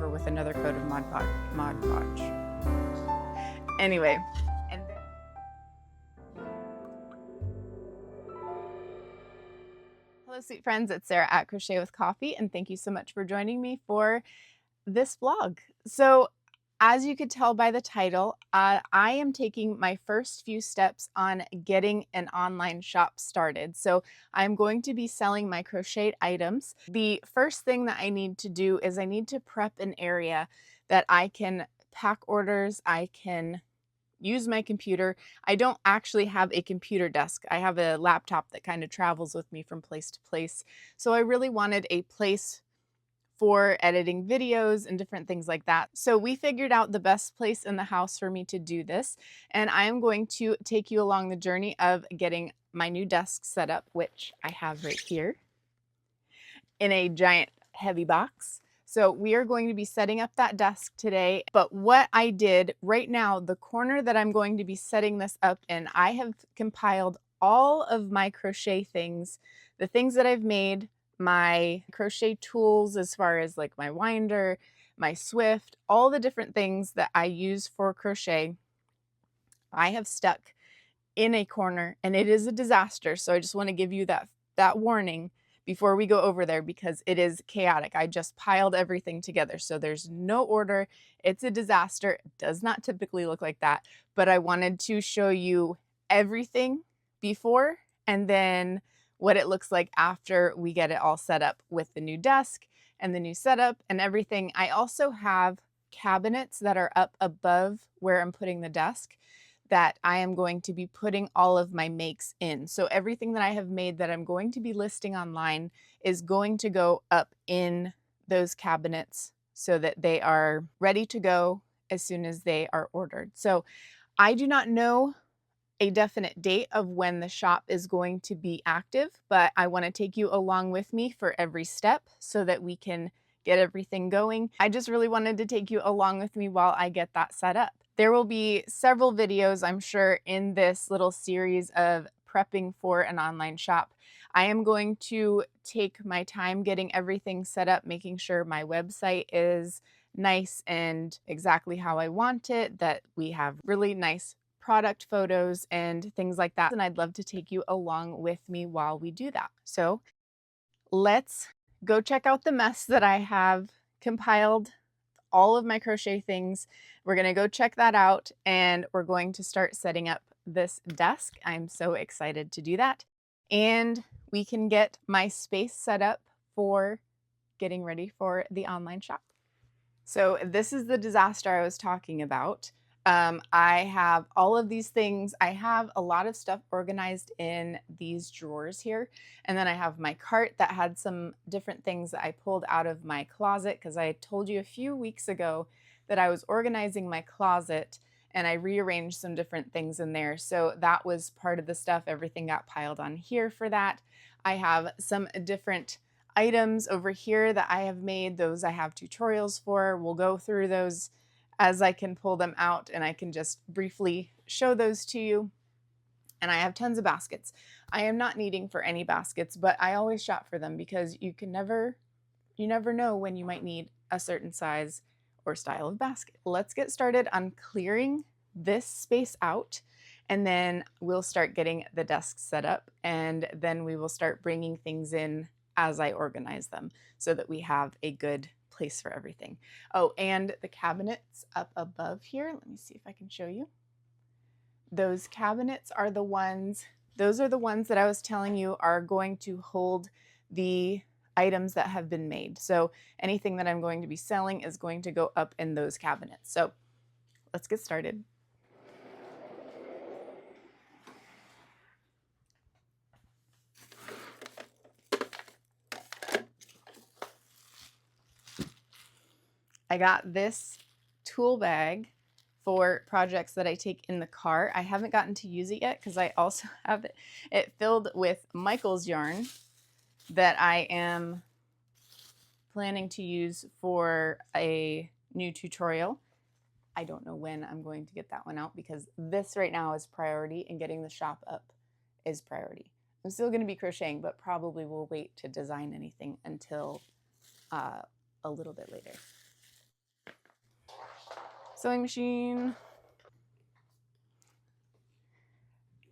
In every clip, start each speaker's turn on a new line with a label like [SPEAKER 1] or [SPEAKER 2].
[SPEAKER 1] over with another coat of Mod Podge. Anyway, and then... Hello, sweet friends. It's Sarah at Crochet with Coffee, and thank you so much for joining me for this vlog. So, as you could tell by the title, I am taking my first few steps on getting an online shop started. So I'm going to be selling my crocheted items. The first thing that I need to do is I need to prep an area that I can pack orders, I can use my computer. I don't actually have a computer desk. I have a laptop that kind of travels with me from place to place. So I really wanted a place for editing videos and different things like that. So we figured out the best place in the house for me to do this, and I am going to take you along the journey of getting my new desk set up, which I have right here in a giant heavy box. So we are going to be setting up that desk today. But what I did right now, the corner that I'm going to be setting this up in, I have compiled all of my crochet things, the things that I've made, my crochet tools as far as like my winder, my Swift, all the different things that I use for crochet, I have stuck in a corner, and it is a disaster. So I just want to give you that warning before we go over there, because it is chaotic. I just piled everything together. So there's no order. It's a disaster. It does not typically look like that, but I wanted to show you everything before and then what it looks like after we get it all set up with the new desk and the new setup and everything. I also have cabinets that are up above where I'm putting the desk that I am going to be putting all of my makes in. So everything that I have made that I'm going to be listing online is going to go up in those cabinets so that they are ready to go as soon as they are ordered. So I do not know a definite date of when the shop is going to be active, but I want to take you along with me for every step so that we can get everything going. I just really wanted to take you along with me while I get that set up. There will be several videos, I'm sure, in this little series of prepping for an online shop. I am going to take my time getting everything set up, making sure my website is nice and exactly how I want it, that we have really nice product photos and things like that. And I'd love to take you along with me while we do that. So let's go check out the mess that I have compiled, all of my crochet things. We're going to go check that out, and we're going to start setting up this desk. I'm so excited to do that. And we can get my space set up for getting ready for the online shop. So this is the disaster I was talking about. I have all of these things. I have a lot of stuff organized in these drawers here. And then I have my cart that had some different things that I pulled out of my closet, because I told you a few weeks ago that I was organizing my closet and I rearranged some different things in there. So that was part of the stuff. Everything got piled on here for that. I have some different items over here that I have made. Those I have tutorials for. We'll go through those as I can pull them out, and I can just briefly show those to you. And I have tons of baskets. I am not needing for any baskets, but I always shop for them because you never know when you might need a certain size or style of basket. Let's get started on clearing this space out, and then we'll start getting the desk set up, and then we will start bringing things in as I organize them so that we have a good place for everything. Oh, and the cabinets up above here, let me see if I can show you. Those cabinets are the ones, those are the ones that I was telling you are going to hold the items that have been made. So anything that I'm going to be selling is going to go up in those cabinets. So let's get started. I got this tool bag for projects that I take in the car. I haven't gotten to use it yet because I also have it filled with Michael's yarn that I am planning to use for a new tutorial. I don't know when I'm going to get that one out because this right now is priority, and getting the shop up is priority. I'm still going to be crocheting, but probably will wait to design anything until a little bit later. sewing machine.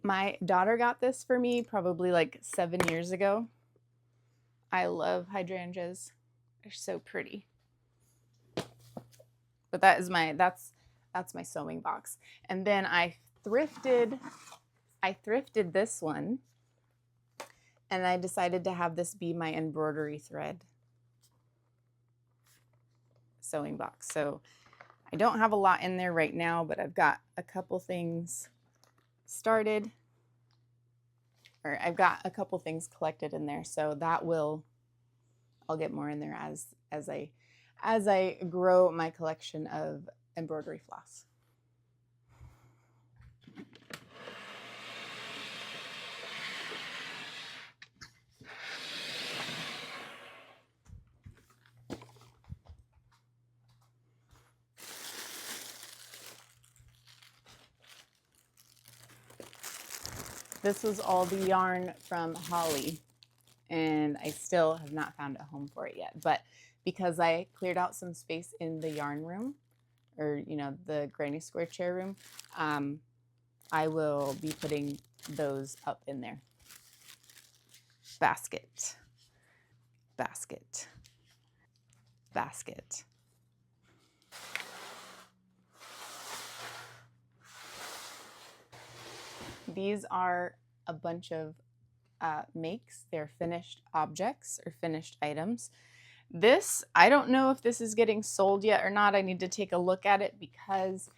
[SPEAKER 1] My daughter got this for me probably like 7 years ago. I love hydrangeas. They're so pretty. But that's my sewing box. And then I thrifted this one, and I decided to have this be my embroidery thread sewing box. So I don't have a lot in there right now, but I've got a couple things started, or I've got a couple things collected in there. So I'll get more in there as I grow my collection of embroidery floss. This was all the yarn from Holly, and I still have not found a home for it yet. But because I cleared out some space in the yarn room, or the granny square chair room, I will be putting those up in there. Basket, basket, basket. These are a bunch of makes. They're finished objects or finished items. This, I don't know if this is getting sold yet or not. I need to take a look at it because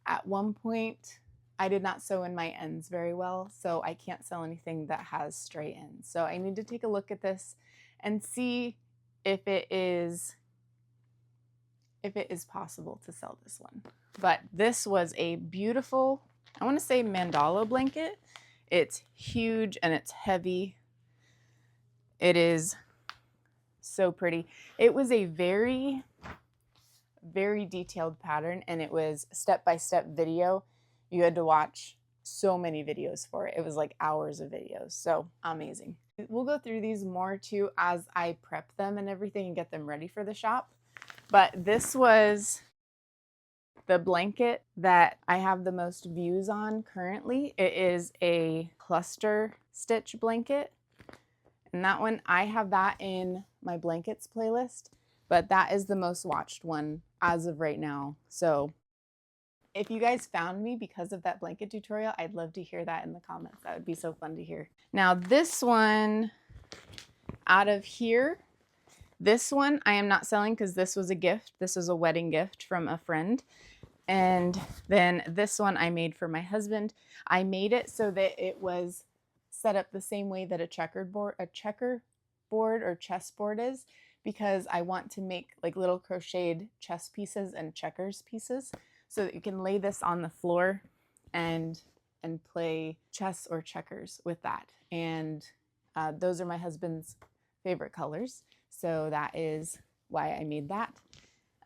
[SPEAKER 1] at one point I did not sew in my ends very well, so I can't sell anything that has stray ends. So I need to take a look at this and see if it is possible to sell this one. But this was a beautiful, I want to say mandala blanket. It's huge and it's heavy. It is so pretty. It was a very, very detailed pattern, and it was step-by-step video. You had to watch so many videos for it. It was like hours of videos. So amazing. We'll go through these more too as I prep them and everything and get them ready for the shop. But this was the blanket that I have the most views on currently. It is a cluster stitch blanket. And that one, I have that in my blankets playlist, but that is the most watched one as of right now. So if you guys found me because of that blanket tutorial, I'd love to hear that in the comments. That would be so fun to hear. Now this one out of here, this one I am not selling because this was a gift. This was a wedding gift from a friend. And then this one I made for my husband. I made it so that it was set up the same way that a checkerboard or chessboard is, because I want to make like little crocheted chess pieces and checkers pieces so that you can lay this on the floor and play chess or checkers with that. And those are my husband's favorite colors, so that is why I made that.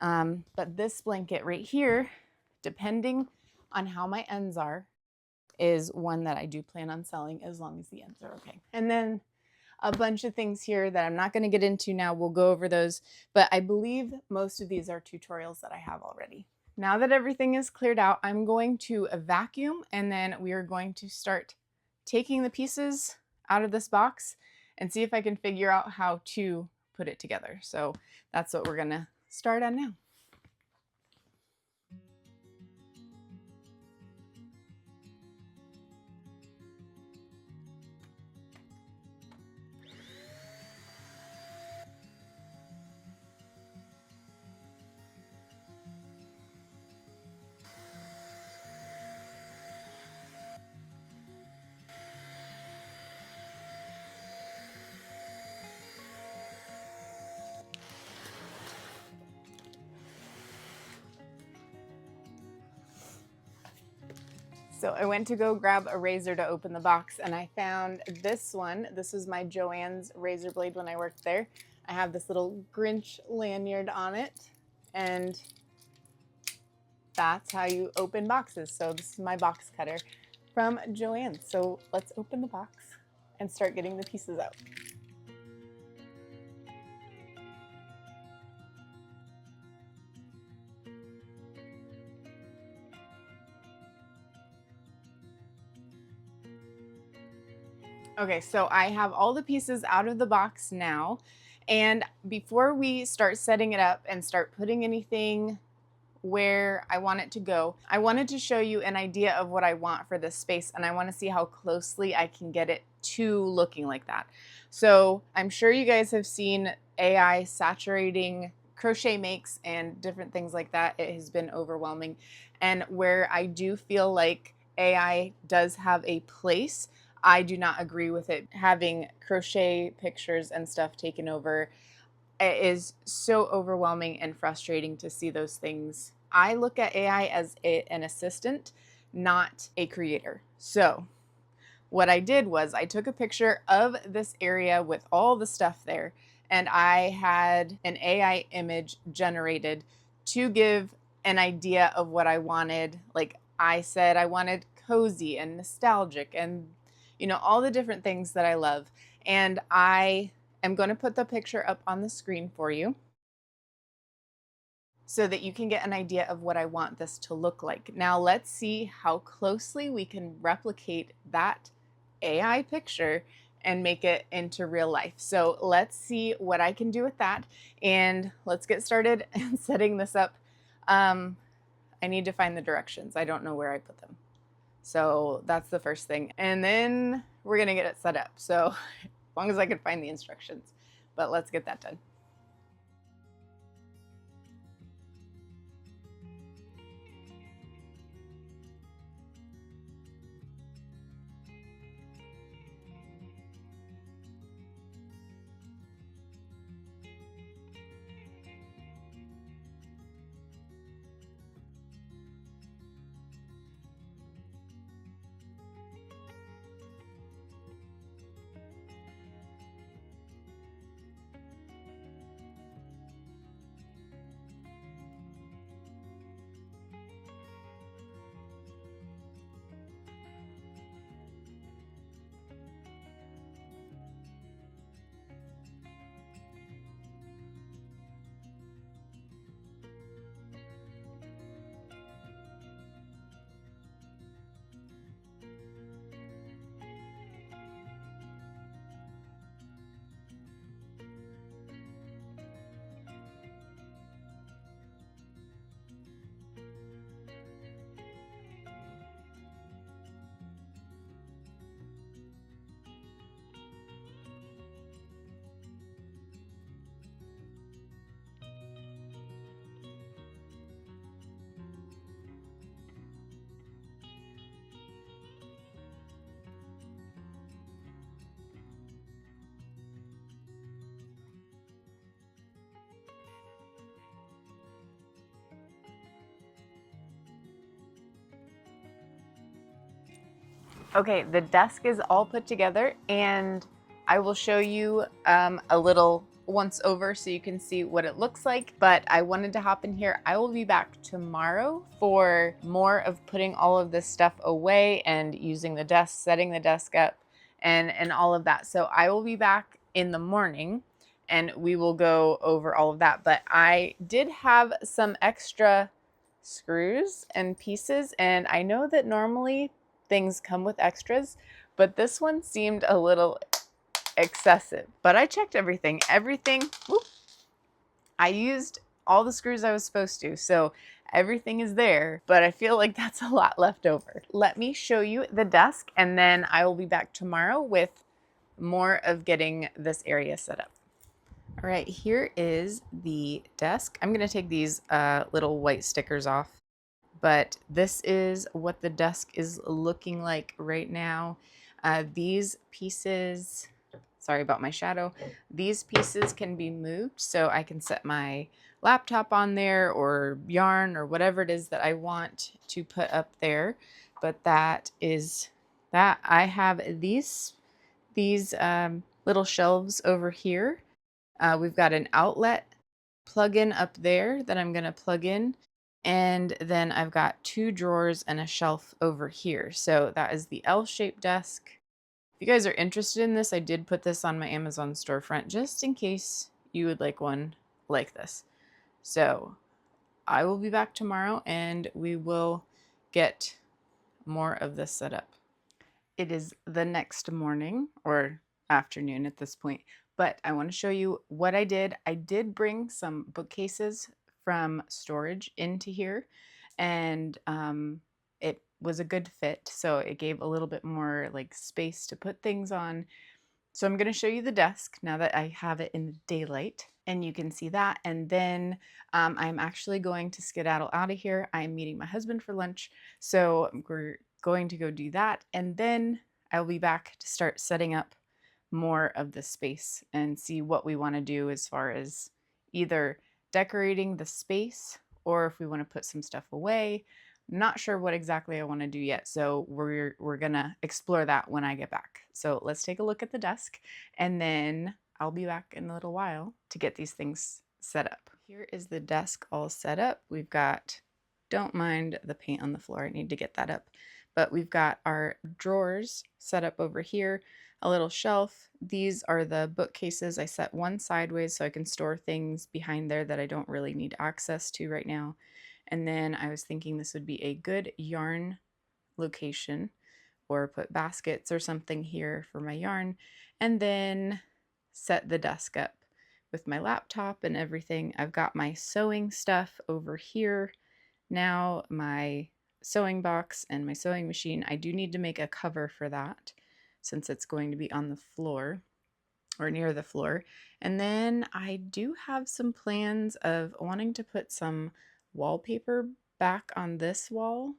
[SPEAKER 1] But this blanket right here, depending on how my ends are, is one that I do plan on selling as long as the ends are okay. And then a bunch of things here that I'm not going to get into now. We'll go over those, but I believe most of these are tutorials that I have already. Now that everything is cleared out, I'm going to vacuum, and then we are going to start taking the pieces out of this box and see if I can figure out how to put it together. So that's what we're going to start on now. So I went to go grab a razor to open the box, and I found this one. This was my Joann's razor blade when I worked there. I have this little Grinch lanyard on it, and that's how you open boxes. So this is my box cutter from Joann's. So let's open the box and start getting the pieces out. Okay, so I have all the pieces out of the box now. And before we start setting it up and start putting anything where I want it to go, I wanted to show you an idea of what I want for this space, and I want to see how closely I can get it to looking like that. So I'm sure you guys have seen AI saturating crochet makes and different things like that. It has been overwhelming. And where I do feel like AI does have a place, I do not agree with it having crochet pictures and stuff taken over. It is so overwhelming and frustrating to see those things. I look at AI as an assistant, not a creator. So, what I did was I took a picture of this area with all the stuff there, and I had an AI image generated to give an idea of what I wanted. Like I said, I wanted cozy and nostalgic and, all the different things that I love. And I am going to put the picture up on the screen for you so that you can get an idea of what I want this to look like. Now let's see how closely we can replicate that AI picture and make it into real life. So let's see what I can do with that, and let's get started and setting this up. I need to find the directions. I don't know where I put them. So that's the first thing. And then we're gonna get it set up. So as long as I can find the instructions, but let's get that done. Okay, the desk is all put together, and I will show you a little once over so you can see what it looks like. But I wanted to hop in here. I will be back tomorrow for more of putting all of this stuff away and using the desk, setting the desk up, and all of that. So I will be back in the morning and we will go over all of that. But I did have some extra screws and pieces, and I know that normally things come with extras, but this one seemed a little excessive. But I checked everything. Whoop, I used all the screws I was supposed to, so everything is there, but I feel like that's a lot left over. Let me show you the desk, and then I will be back tomorrow with more of getting this area set up. All right, here is the desk. I'm gonna take these little white stickers off, but this is what the desk is looking like right now. These pieces, sorry about my shadow, these pieces can be moved so I can set my laptop on there or yarn or whatever it is that I want to put up there. But that is that. I have these little shelves over here. We've got an outlet plug-in up there that I'm going to plug in. And then I've got two drawers and a shelf over here. So that is the L-shaped desk. If you guys are interested in this, I did put this on my Amazon storefront just in case you would like one like this. So I will be back tomorrow and we will get more of this set up. It is the next morning or afternoon at this point, but I want to show you what I did. I did bring some bookcases from storage into here, and it was a good fit. So it gave a little bit more like space to put things on. So I'm going to show you the desk now that I have it in the daylight, and you can see that. And then I'm actually going to skedaddle out of here. I'm meeting my husband for lunch, so we're going to go do that. And then I'll be back to start setting up more of the space and see what we want to do as far as either decorating the space or if we want to put some stuff away. Not sure what exactly I want to do yet, so we're gonna explore that when I get back. So let's take a look at the desk, and then I'll be back in a little while to get these things set up. Here is the desk all set up. We've got, don't mind the paint on the floor, I need to get that up. But we've got our drawers set up over here, a little shelf. These are the bookcases. I set one sideways so I can store things behind there that I don't really need access to right now. And then I was thinking this would be a good yarn location, or put baskets or something here for my yarn, and then set the desk up with my laptop and everything. I've got my sewing stuff over here. Now my sewing box and my sewing machine. I do need to make a cover for that since it's going to be on the floor or near the floor. And then I do have some plans of wanting to put some wallpaper back on this wall.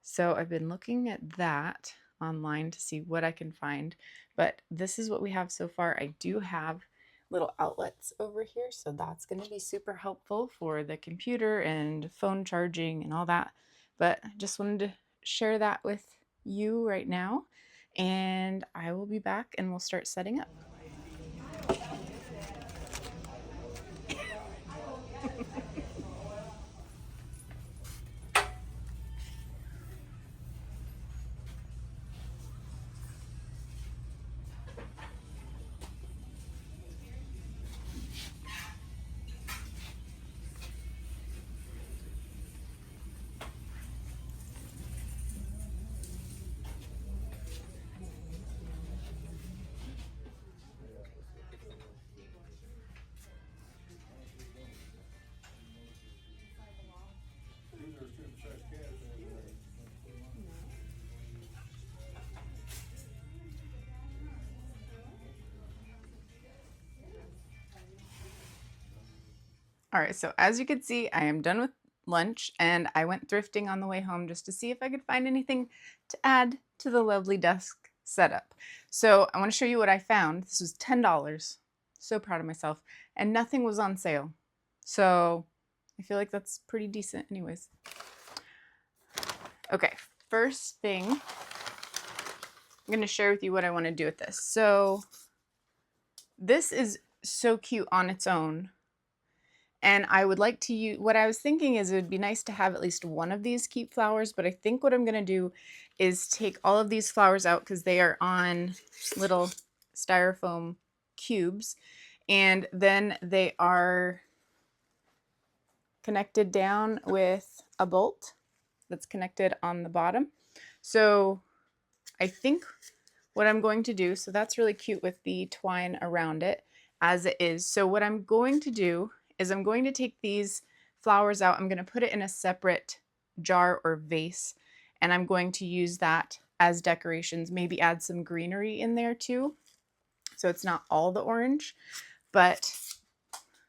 [SPEAKER 1] So I've been looking at that online to see what I can find, but this is what we have so far. I do have little outlets over here, so that's going to be super helpful for the computer and phone charging and all that. But I just wanted to share that with you right now, and I will be back and we'll start setting up. All right, so as you can see, I am done with lunch, and I went thrifting on the way home just to see if I could find anything to add to the lovely desk setup. So I want to show you what I found. This was $10. So proud of myself, and nothing was on sale. So I feel like that's pretty decent anyways. Okay, first thing, I'm going to share with you what I want to do with this. So this is so cute on its own. And I would like to use, what I was thinking is it would be nice to have at least one of these keep flowers, but I think what I'm going to do is take all of these flowers out because they are on little styrofoam cubes, and then they are connected down with a bolt that's connected on the bottom. So I think what I'm going to do, so that's really cute with the twine around it as it is. So what I'm going to do is I'm going to take these flowers out. I'm going to put it in a separate jar or vase, and I'm going to use that as decorations, maybe add some greenery in there too. So it's not all the orange, but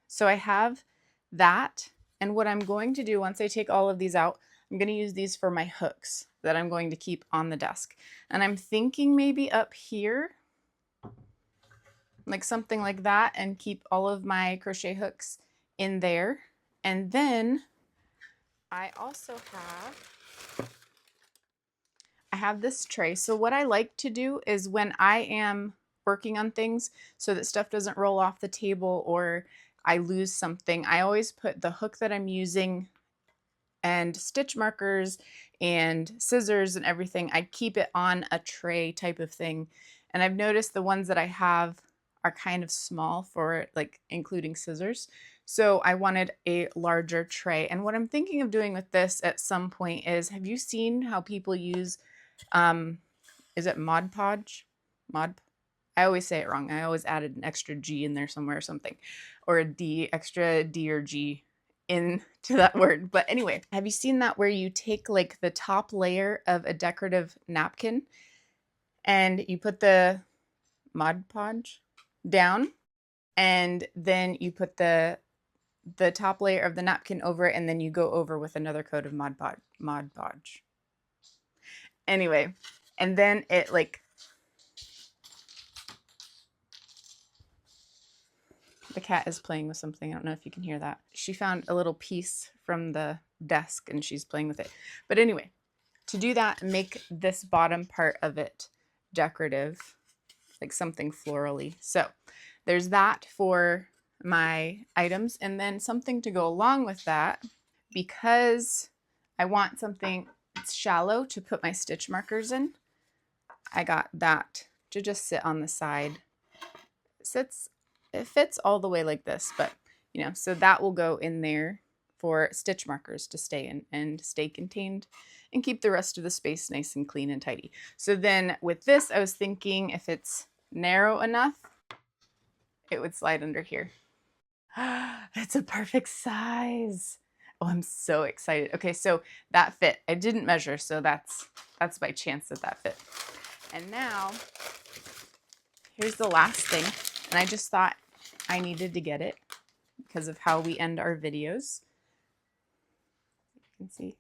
[SPEAKER 1] so I have that. And what I'm going to do once I take all of these out, I'm going to use these for my hooks that I'm going to keep on the desk. And I'm thinking maybe up here, like something like that, and keep all of my crochet hooks in there. And then I also have this tray. So what I like to do is when I am working on things so that stuff doesn't roll off the table or I lose something, I always put the hook that I'm using and stitch markers and scissors and everything. I keep it on a tray type of thing. And I've noticed the ones that I have are kind of small for like including scissors. So I wanted a larger tray. And what I'm thinking of doing with this at some point is, have you seen how people use is it Mod Podge? Mod, I always say it wrong. I always added an extra G in there somewhere or something, or a D, extra D or G into that word. But anyway, have you seen that where you take like the top layer of a decorative napkin and you put the Mod Podge down, and then you put the top layer of the napkin over it, and then you go over with another coat of Mod Podge. Anyway, and then it like, the cat is playing with something. I don't know if you can hear that. She found a little piece from the desk and she's playing with it. But anyway, to do that, make this bottom part of it decorative, like something florally. So there's that for my items, and then something to go along with that, because I want something shallow to put my stitch markers in. I got that to just sit on the side. It fits all the way like this, but you know, so that will go in there for stitch markers to stay in and stay contained and keep the rest of the space nice and clean and tidy. So then with this, I was thinking if it's narrow enough, it would slide under here. It's a perfect size. Oh, I'm so excited. Okay, so that fit. I didn't measure, so that's by chance that fit. And now, here's the last thing. And I just thought I needed to get it because of how we end our videos. You can see.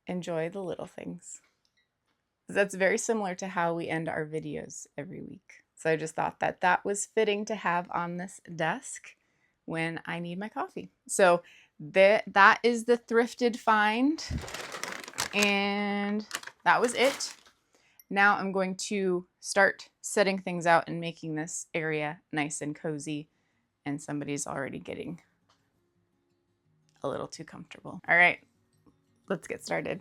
[SPEAKER 1] Enjoy the little things. That's very similar to how we end our videos every week. So I just thought that that was fitting to have on this desk when I need my coffee. So that is the thrifted find. And that was it. Now I'm going to start setting things out and making this area nice and cozy. And somebody's already getting a little too comfortable. All right, let's get started.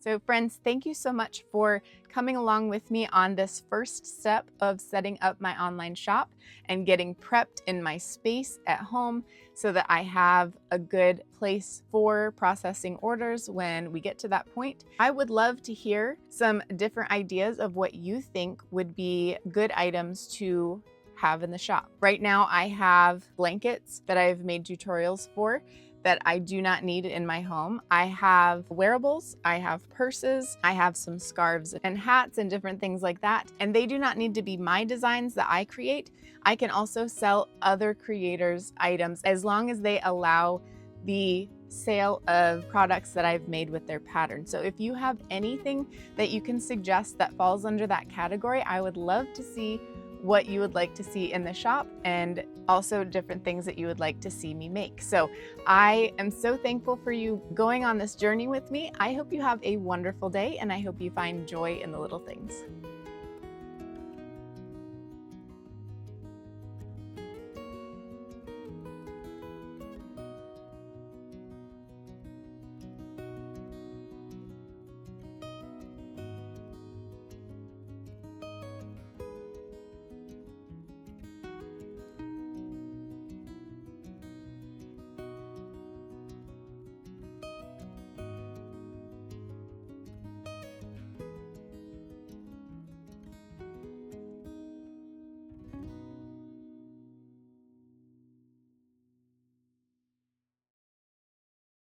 [SPEAKER 1] So friends, thank you so much for coming along with me on this first step of setting up my online shop and getting prepped in my space at home so that I have a good place for processing orders when we get to that point. I would love to hear some different ideas of what you think would be good items to have in the shop. Right now I have blankets that I've made tutorials for that I do not need in my home. I have wearables, I have purses, I have some scarves and hats and different things like that. And they do not need to be my designs that I create. I can also sell other creators' items as long as they allow the sale of products that I've made with their pattern. So if you have anything that you can suggest that falls under that category, I would love to see what you would like to see in the shop and also different things that you would like to see me make. So I am so thankful for you going on this journey with me. I hope you have a wonderful day and I hope you find joy in the little things.